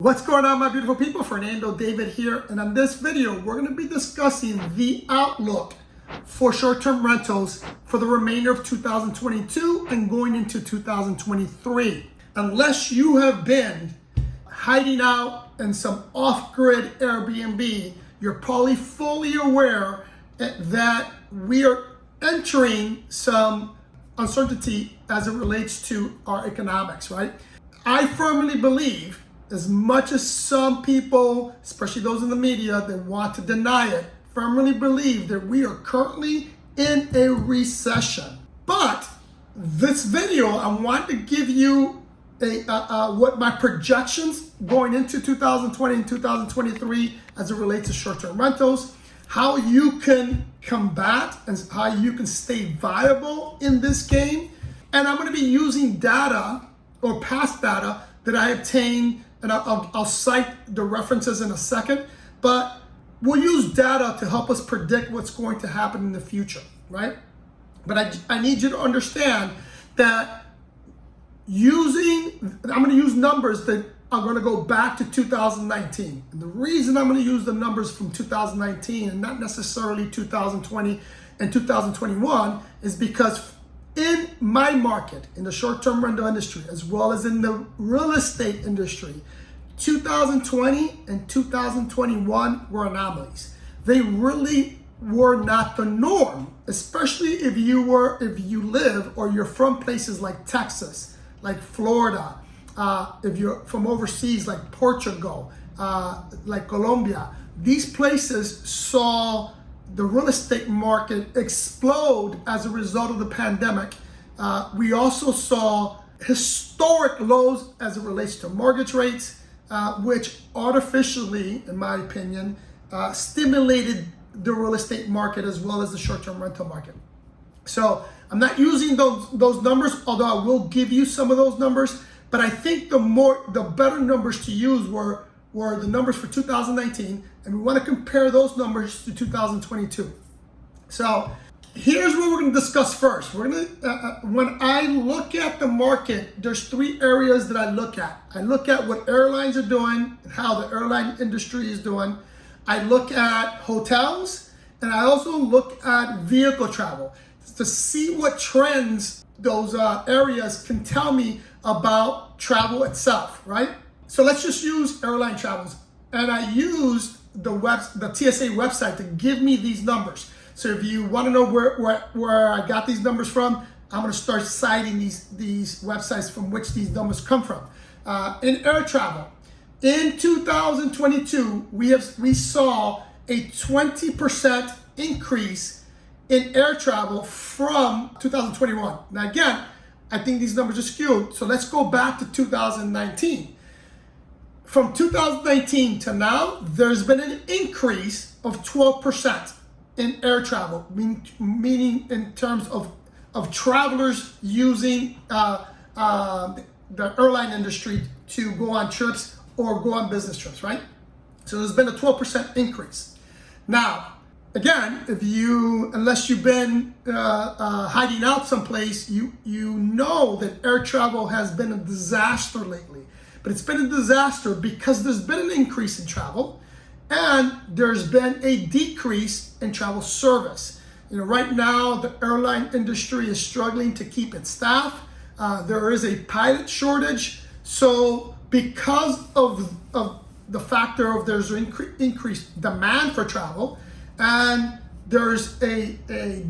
What's going on, my beautiful people? Fernando David here, and on this video we're going to be discussing the outlook for short-term rentals for the remainder of 2022 and going into 2023. Unless you have been hiding out in some off-grid Airbnb, you're probably fully aware that we are entering some uncertainty as it relates to our economics, right? I firmly believe, as much as some people, especially those in the media that want to deny it, firmly believe that we are currently in a recession. But this video, I want to give you what my projections going into 2020 and 2023 as it relates to short-term rentals, how you can combat and how you can stay viable in this game. And I'm going to be using data or past data that I obtained, and I'll cite the references in a second, but we'll use data to help us predict what's going to happen in the future, right? But I need you to understand that I'm going to use numbers that are going to go back to 2019. And the reason I'm going to use the numbers from 2019 and not necessarily 2020 and 2021 is because in my market, in the short-term rental industry, as well as in the real estate industry, 2020 and 2021 were anomalies. They really were not the norm, especially if you live or you're from places like Texas, like Florida, if you're from overseas like Portugal, like Colombia. These places saw the real estate market explode as a result of the pandemic. We also saw historic lows as it relates to mortgage rates, which artificially, in my opinion, stimulated the real estate market as well as the short-term rental market. So I'm not using those numbers, although I will give you some of those numbers, but I think the better numbers to use were the numbers for 2019, and we want to compare those numbers to 2022. So here's what we're going to discuss first. We're going to, when I look at the market, there's three areas that I look at. I look at what airlines are doing and how the airline industry is doing. I look at hotels, and I also look at vehicle travel to see what trends those areas can tell me about travel itself, right? So let's just use airline travels. And I used the TSA website to give me these numbers. So if you want to know where I got these numbers from, I'm going to start citing these websites from which these numbers come from. In air travel, in 2022, we saw a 20% increase in air travel from 2021. Now again, I think these numbers are skewed. So let's go back to 2019. From 2019 to now, there's been an increase of 12% in air travel, meaning in terms of travelers using the airline industry to go on trips or go on business trips, right? So there's been a 12% increase. Now, again, unless you've been hiding out someplace, you know that air travel has been a disaster lately. But it's been a disaster because there's been an increase in travel and there's been a decrease in travel service. Right now the airline industry is struggling to keep its staff. There is a pilot shortage. So because of the factor of there's increased demand for travel and there's a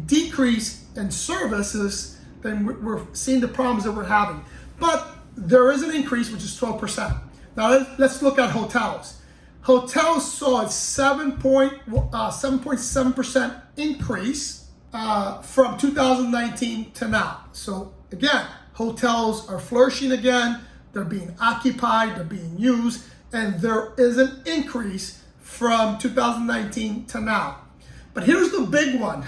decrease in services, then we're seeing the problems that we're having. But there is an increase, which is 12%. Now let's look at hotels. Hotels saw a 7.7% increase from 2019 to now. So again, hotels are flourishing again. They're being occupied, they're being used, and there is an increase from 2019 to now. But here's the big one.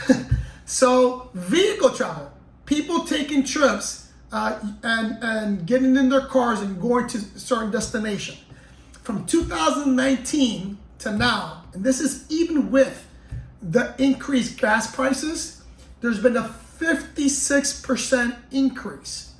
So vehicle travel, people taking trips and getting in their cars and going to a certain destination. From 2019 to now, and this is even with the increased gas prices, there's been a 56% increase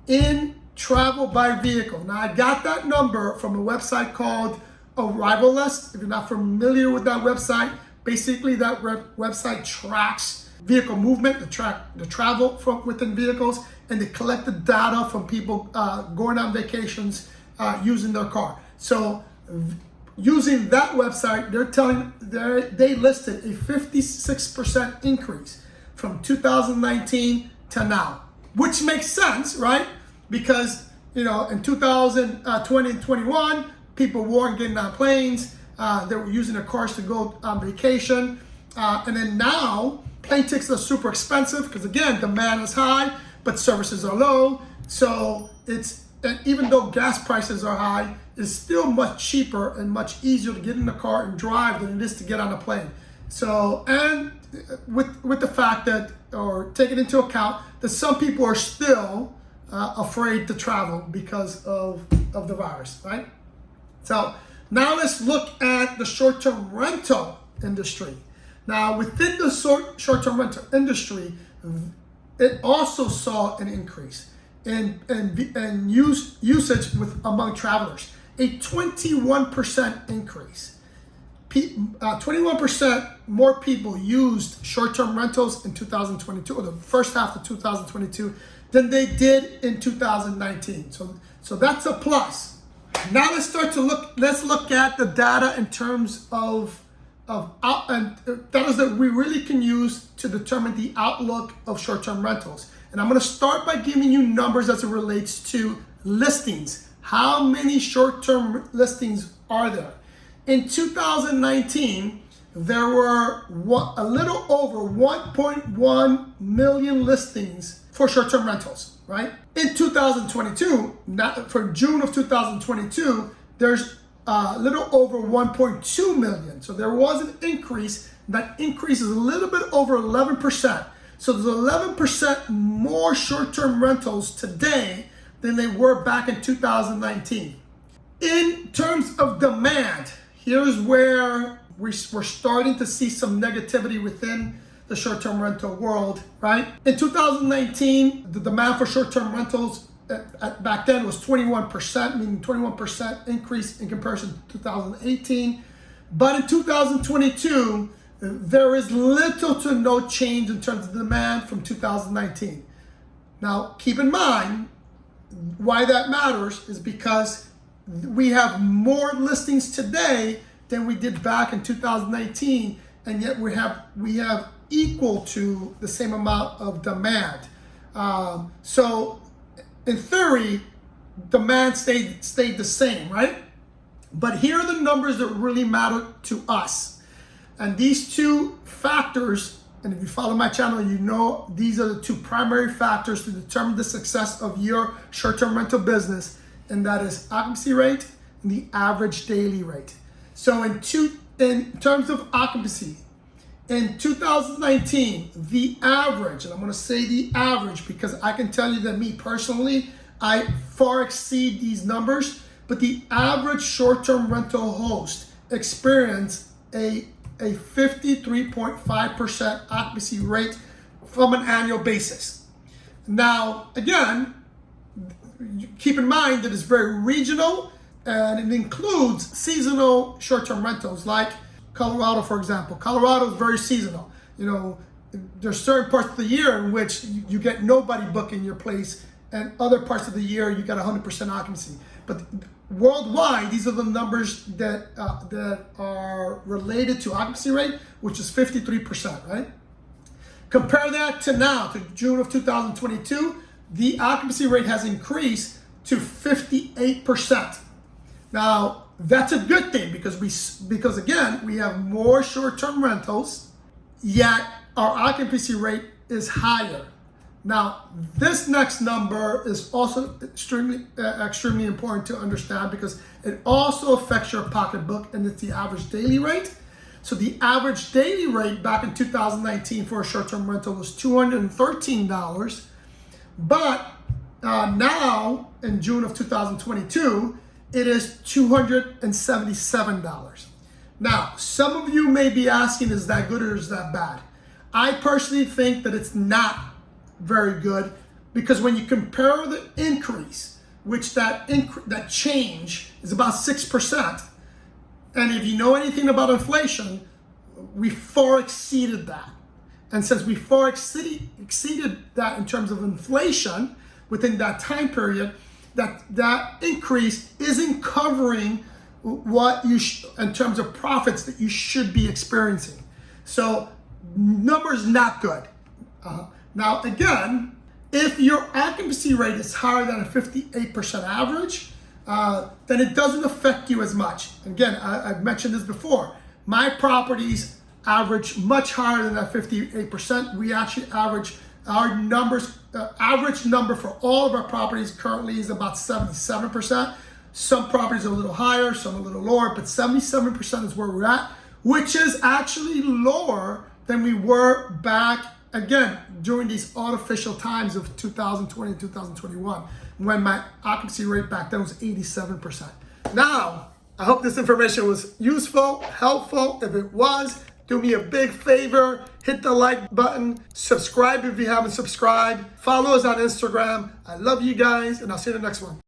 in travel by vehicle. Now, I got that number from a website called Arrival List. If you're not familiar with that website, basically that website tracks vehicle movement, the travel from within vehicles, and they collect the data from people going on vacations using their car. So using that website, they listed a 56% increase from 2019 to now, which makes sense, right? Because, you know, in 2020 and 21, people weren't getting on planes. They were using their cars to go on vacation. And then now, plane tickets are super expensive because, again, demand is high, but services are low. So and even though gas prices are high, it's still much cheaper and much easier to get in the car and drive than it is to get on a plane. So, and with the fact that, or taking into account that some people are still afraid to travel because of the virus, right? So now let's look at the short-term rental industry. Now, within the short-term rental industry, it also saw an increase in usage among travelers, a 21% increase. 21% more people used short-term rentals in 2022, or the first half of 2022, than they did in 2019. So that's a plus. Now let's look at the data in terms of data that we really can use to determine the outlook of short-term rentals. And I'm going to start by giving you numbers as it relates to listings. How many short-term listings are there? In 2019, there were a little over 1.1 million listings for short-term rentals, right? In 2022, for June of 2022, there's a little over 1.2 million. So there was an increase. That increase is a little bit over 11%. So there's 11% more short-term rentals today than they were back in 2019. In terms of demand, here's where we're starting to see some negativity within the short-term rental world, right? In 2019, the demand for short-term rentals back then was 21%, meaning 21% increase in comparison to 2018. But in 2022, there is little to no change in terms of demand from 2019. Now, keep in mind, why that matters is because we have more listings today than we did back in 2019, and yet we have equal to the same amount of demand. So in theory, demand stayed the same, right? But here are the numbers that really matter to us. And these two factors, and if you follow my channel, you know these are the two primary factors to determine the success of your short-term rental business, and that is occupancy rate and the average daily rate. So in terms of occupancy, in 2019, the average, and I'm going to say the average because I can tell you that me personally, I far exceed these numbers, but the average short-term rental host experienced a 53.5% occupancy rate from an annual basis. Now, again, keep in mind that it's very regional and it includes seasonal short-term rentals like Colorado, for example. Colorado is very seasonal. You know, there's certain parts of the year in which you get nobody booking your place, and other parts of the year you get 100% occupancy. But worldwide, these are the numbers that are related to occupancy rate, which is 53%, right? Compare that to now, to June of 2022, the occupancy rate has increased to 58%. Now, that's a good thing because again, we have more short-term rentals, yet our occupancy rate is higher. Now, this next number is also extremely important to understand because it also affects your pocketbook, and it's the average daily rate. So the average daily rate back in 2019 for a short-term rental was $213, but now in June of 2022, it is $277. Now, some of you may be asking, is that good or is that bad? I personally think that it's not very good because when you compare the increase which that change is about 6%. And if you know anything about inflation, we far exceeded that. And since we far exceeded that in terms of inflation within that time period, that increase isn't covering what you in terms of profits that you should be experiencing. So numbers not good. Now again, if your occupancy rate is higher than a 58% average, then it doesn't affect you as much. Again, I've mentioned this before. My properties average much higher than that 58%. We actually average our numbers. Average number for all of our properties currently is about 77%. Some properties are a little higher, some a little lower, but 77% is where we're at, which is actually lower than we were back, again, during these artificial times of 2020 and 2021, when my occupancy rate back then was 87%. Now, I hope this information was useful, helpful. If it was, do me a big favor, hit the like button, subscribe if you haven't subscribed, follow us on Instagram. I love you guys, and I'll see you in the next one.